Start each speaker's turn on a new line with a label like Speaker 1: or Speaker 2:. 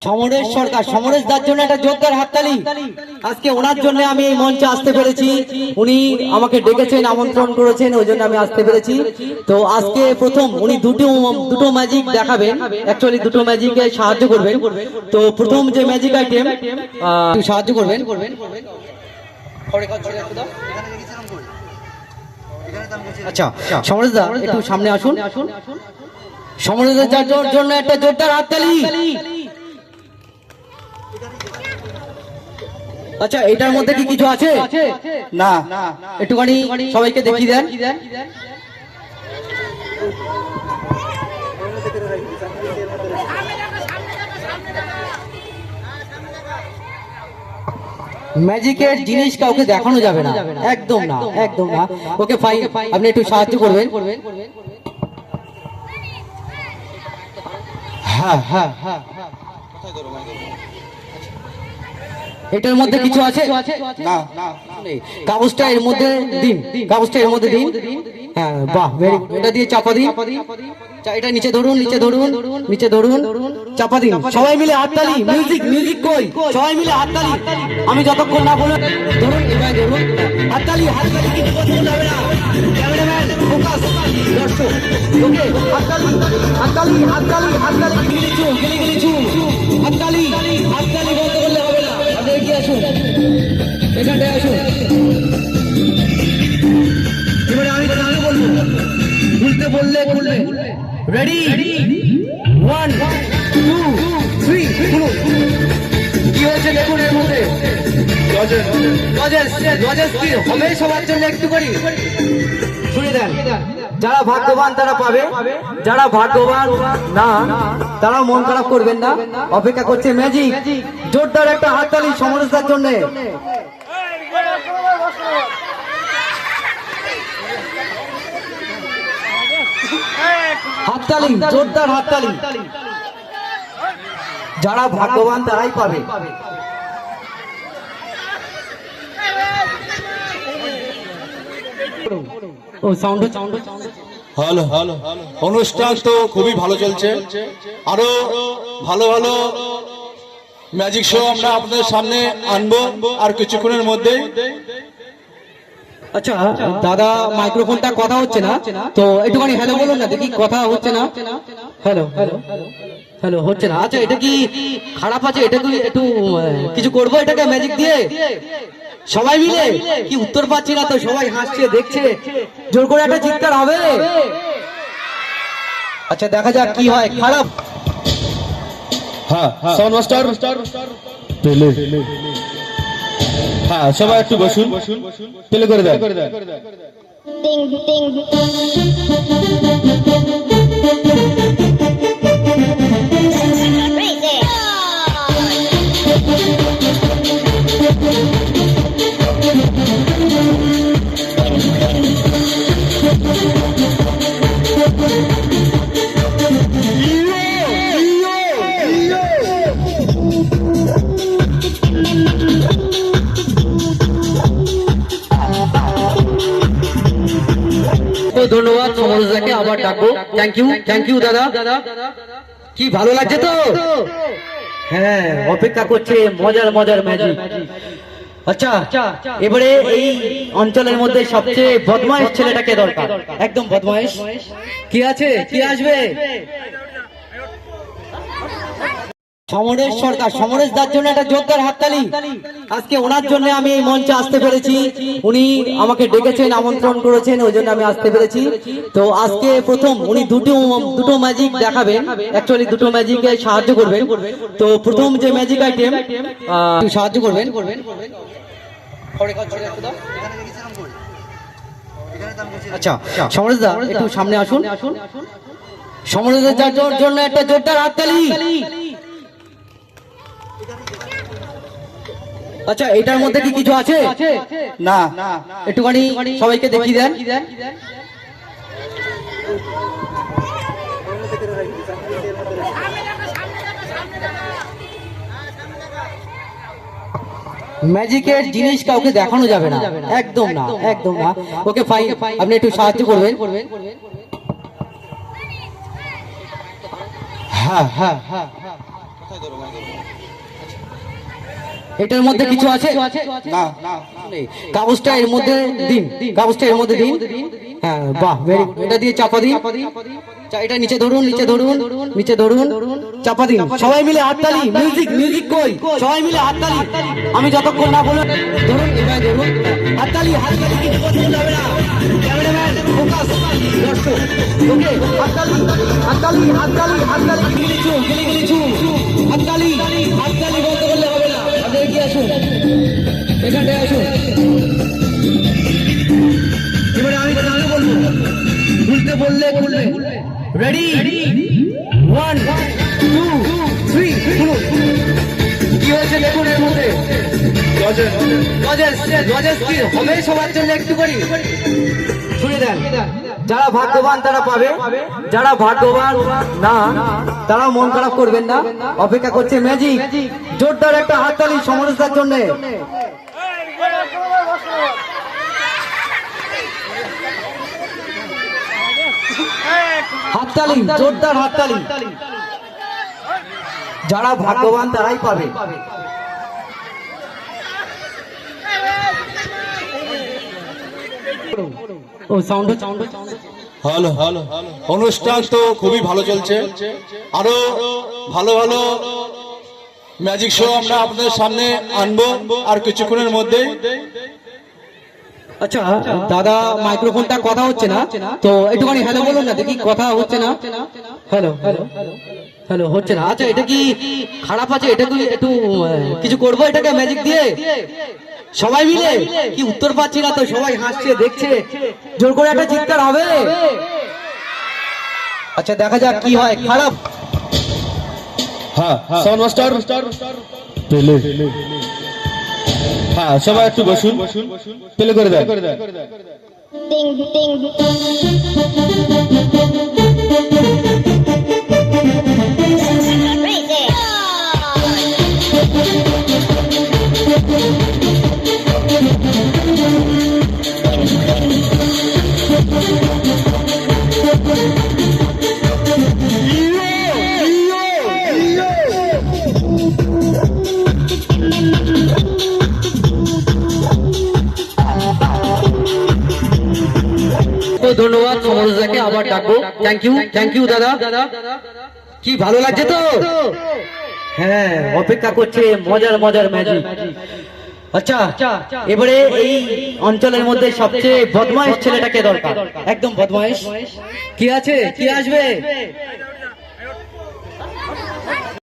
Speaker 1: সমরেশ সরকার, সমরেশ দার জন্য একটা জোরদার হাততালি। আজকে ওনার জন্য আমি এই মঞ্চে আসতে পেরেছি। উনি আমাকে ডেকেছেন, আমন্ত্রণ করেছেন, ওই জন্য আমি আসতে পেরেছি। তো আজকে প্রথম উনি দুটো ম্যাজিক দেখাবেন, অ্যাকচুয়ালি দুটো ম্যাজিকে সাহায্য করবেন। তো প্রথম যে ম্যাজিক আইটেম সাহায্য করবেন। আচ্ছা সমরেশ দা একটু সামনে আসুন। সমরেশ দার জন্য একটা জোরদার হাততালি। আচ্ছা এটার মধ্যে কি কিছু আছে? না, একটুখানি সবাইকে দেখিয়ে দেন। ম্যাজিকের জিনিস কাউকে দেখানো যাবে না, একদম না, একদম না। ওকে ফাইন, আপনি একটু সাহায্য করবেন। হ্যাঁ হ্যাঁ হ্যাঁ, এটার মধ্যে কিছু আছে? না, কাগজটা এর মধ্যে দিন, কাগজটা এর মধ্যে দিন। হ্যাঁ বাহ, ভেরি গুড। এটা দিয়ে চাপা দিন, এটা নিচে ধরুন, নিচে ধরুন, নিচে ধরুন, চাপা দিন। সবাই মিলে হাততালি। মিউজিক, মিউজিক কই? সবাই মিলে হাততালি। আমি যতক্ষণ না বলবো ধরুন, এবার ধরুন, হাততালি, হাততালি। কিছু করতে যাবে না, ক্যামেরাম্যান ফোকাস, দর্শক ওকে, হাততালি, হাততালি, হাততালি, হাততালি, গিলিচু, গিলিচু, হাততালি, হাততালি বন্ধ করলে হবে না। আপনি এগিয়ে আসুন, এখানটায় আসুন। এবারে আমি বলবো, খুলতে বললে খুলবে। রেডি, 1 2 3 খুলুন। কি হয়েছে দেখুন এর মধ্যে। লজেস কি হবে সবার জন্য একটু করি শুনে দেন। যারা ভাগ্যবান তারা পাবে, যারা ভাগ্যবান না তারা মন খারাপ করবেন না। অপেক্ষা করছে ম্যাজিক। জোরদার একটা হাততালি সমরেশদার জন্য। হাততালি, জোরদার হাততালি। যারা ভাগ্যবান তারাই পাবে। ও সাউন্ড,
Speaker 2: হ্যালো, অনুষ্ঠান তো খুবই ভালো চলছে। আরো ভালো ভালো ম্যাজিক শো আমরা আপনাদের সামনে আনবো আর কিছুক্ষণের মধ্যেই।
Speaker 1: আচ্ছা দাদা, মাইক্রোফোনটা কথা হচ্ছে না তো একটুখানি হ্যালো বলুন না দেখি। কথা হচ্ছে না, হ্যালো হ্যালো হ্যালো হচ্ছে না। আচ্ছা এটা কি খারাপ আছে? এটা কি একটু কিছু করবো এটাকে ম্যাজিক দিয়ে সবাই মিলে? কি উত্তর পাচ্ছি না তো, সবাই হাসছে দেখছে, জোর করে একটা চিৎকার হবে। আচ্ছা দেখা যাক কি হয়। খারাপ,
Speaker 2: হ্যাঁ সাউন্ড মাস্টার প্লে। হ্যাঁ সবাই একটু বসুন, প্লে করে দেন।
Speaker 3: Ding ding. Crazy.
Speaker 1: ধন্যবাদ সমরেশদাকে, আবার ডাকবো। থ্যাংক ইউ, থ্যাংক ইউ দাদা। কি ভালো লাগছে তো? হ্যাঁ, অপেক্ষা করছে মজার মজার ম্যাজিক। আচ্ছা এবারে এই অঞ্চলের মধ্যে সবচেয়ে বদমাইশ ছেলেটাকে দরকার, একদম বদমাইশ। কি আছে, কি আসবে? সমরেশ সরকার, সমরেশ দার জন্য একটা জোরদার হাততালি। আজকে ওনার জন্য আমি এই মঞ্চে আসতে পেরেছি। উনি আমাকে ডেকেছেন, আমন্ত্রণ করেছেন, ওই জন্য আমি আসতে পেরেছি। তো আজকে প্রথম উনি দুটো ম্যাজিক দেখাবেন, অ্যাকচুয়ালি দুটো ম্যাজিকে সাহায্য করবেন। তো প্রথম যে ম্যাজিক আইটেম সাহায্য করবেন। আচ্ছা সমরেশ দা একটু সামনে আসুন। সমরেশ দার জন্য একটা জোরদার হাততালি। আচ্ছা এটার মধ্যে কি কিছু আছে? না, একটুখানি সবাইকে দেখিয়ে দেন। ম্যাজিকের জিনিস কাউকে দেখানো যাবে না, একদম না, একদম না। ওকে ফাইন, আপনি একটু সাহায্য করবেন। হ্যাঁ হ্যাঁ হ্যাঁ, এটার মধ্যে কিছু আছে
Speaker 2: না
Speaker 1: নেই। কাগজটা এর মধ্যে দিন, কাগজটা এর মধ্যে দিন। হ্যাঁ, বাহ, ভেরি গুড। এটা দিয়ে চাপা দিন। এটা নিচে ধরুন, নিচে ধরুন, নিচে ধরুন, চাপা দিন। সবাই মিলে হাততালি। মিউজিক, মিউজিক কই? সবাই মিলে হাততালি। আমি যতক্ষণ না বলবো ধরুন, এবার ধরুন। হাততালি, হাততালি, কিছু করতে হবে না। ক্যামেরাম্যান, ফোকাস, দর্শক, ওকে, হাততালি, হাততালি, হাততালি, হাততালি, গিলি ছু, গিলি ছু, হাততালি, হাততালি বন্ধ করলে হবে না। আপনারা কি আসুন, এখানটায় আসুন। এবারে আমি তাহলে বলবো, খুলতে বললে খুলবে। রেডি, 1 2 3, খুলুন। কি হয়েছে দেখুন এর মধ্যে। লজেস কি হবে সবার জন্য একটু করি ছুড়ে দেন। যারা ভাগ্যবান তারা পাবে, যারা ভাগ্যবান না তারা মন খারাপ করবেন না। অপেক্ষা করছে ম্যাজিক। জোরদার একটা হাততালি সমরসতার জন্য। হাততালি, জোরদার হাততালি। যারা ভাগ্যবান তারাই পাবে। ও সাউন্ড
Speaker 2: হ্যালো অনুষ্ঠান তো খুবই ভালো চলছে, আরো ভালো ভালো ম্যাজিক শো আমরা আপনাদের সামনে আনবো আর কিছুক্ষণের মধ্যেই।
Speaker 1: আচ্ছা দাদা, মাইক্রোফোনটা কথা হচ্ছে না তো একটুখানি হ্যালো বলুন না দেখি। কথা হচ্ছে না। হ্যালো হ্যালো হ্যালো হচ্ছে না। আচ্ছা, এটা কি খারাপ আছে? এটা কি একটু কিছু করবো এটাকে ম্যাজিক দিয়ে সবাই মিলে? কি উত্তর পাচ্ছি না তো, সবাই হাসছে দেখছে। জোর করে একটা চিৎকার হবে। আচ্ছা, দেখা যাক কি হয়। খারাপ।
Speaker 2: হ্যাঁ, সাউন্ড মাস্টার প্লে। হ্যাঁ, সবাই একটু বসুন, প্লে করে দেন।
Speaker 3: Ding, ding. Crazy.
Speaker 1: তো ধন্যবাদ সমরদাকে, আবার ডাকবো। থ্যাংক ইউ দাদা। কি ভালো লাগছে তো? হ্যাঁ, অপেক্ষা করছে মজার মজার ম্যাজিক। আচ্ছা, এবারে এই অঞ্চলের মধ্যে সবচেয়ে বদমাইশ ছেলেটাকে দরকার। একদম বদমাইশ। কি আছে? কি আসবে?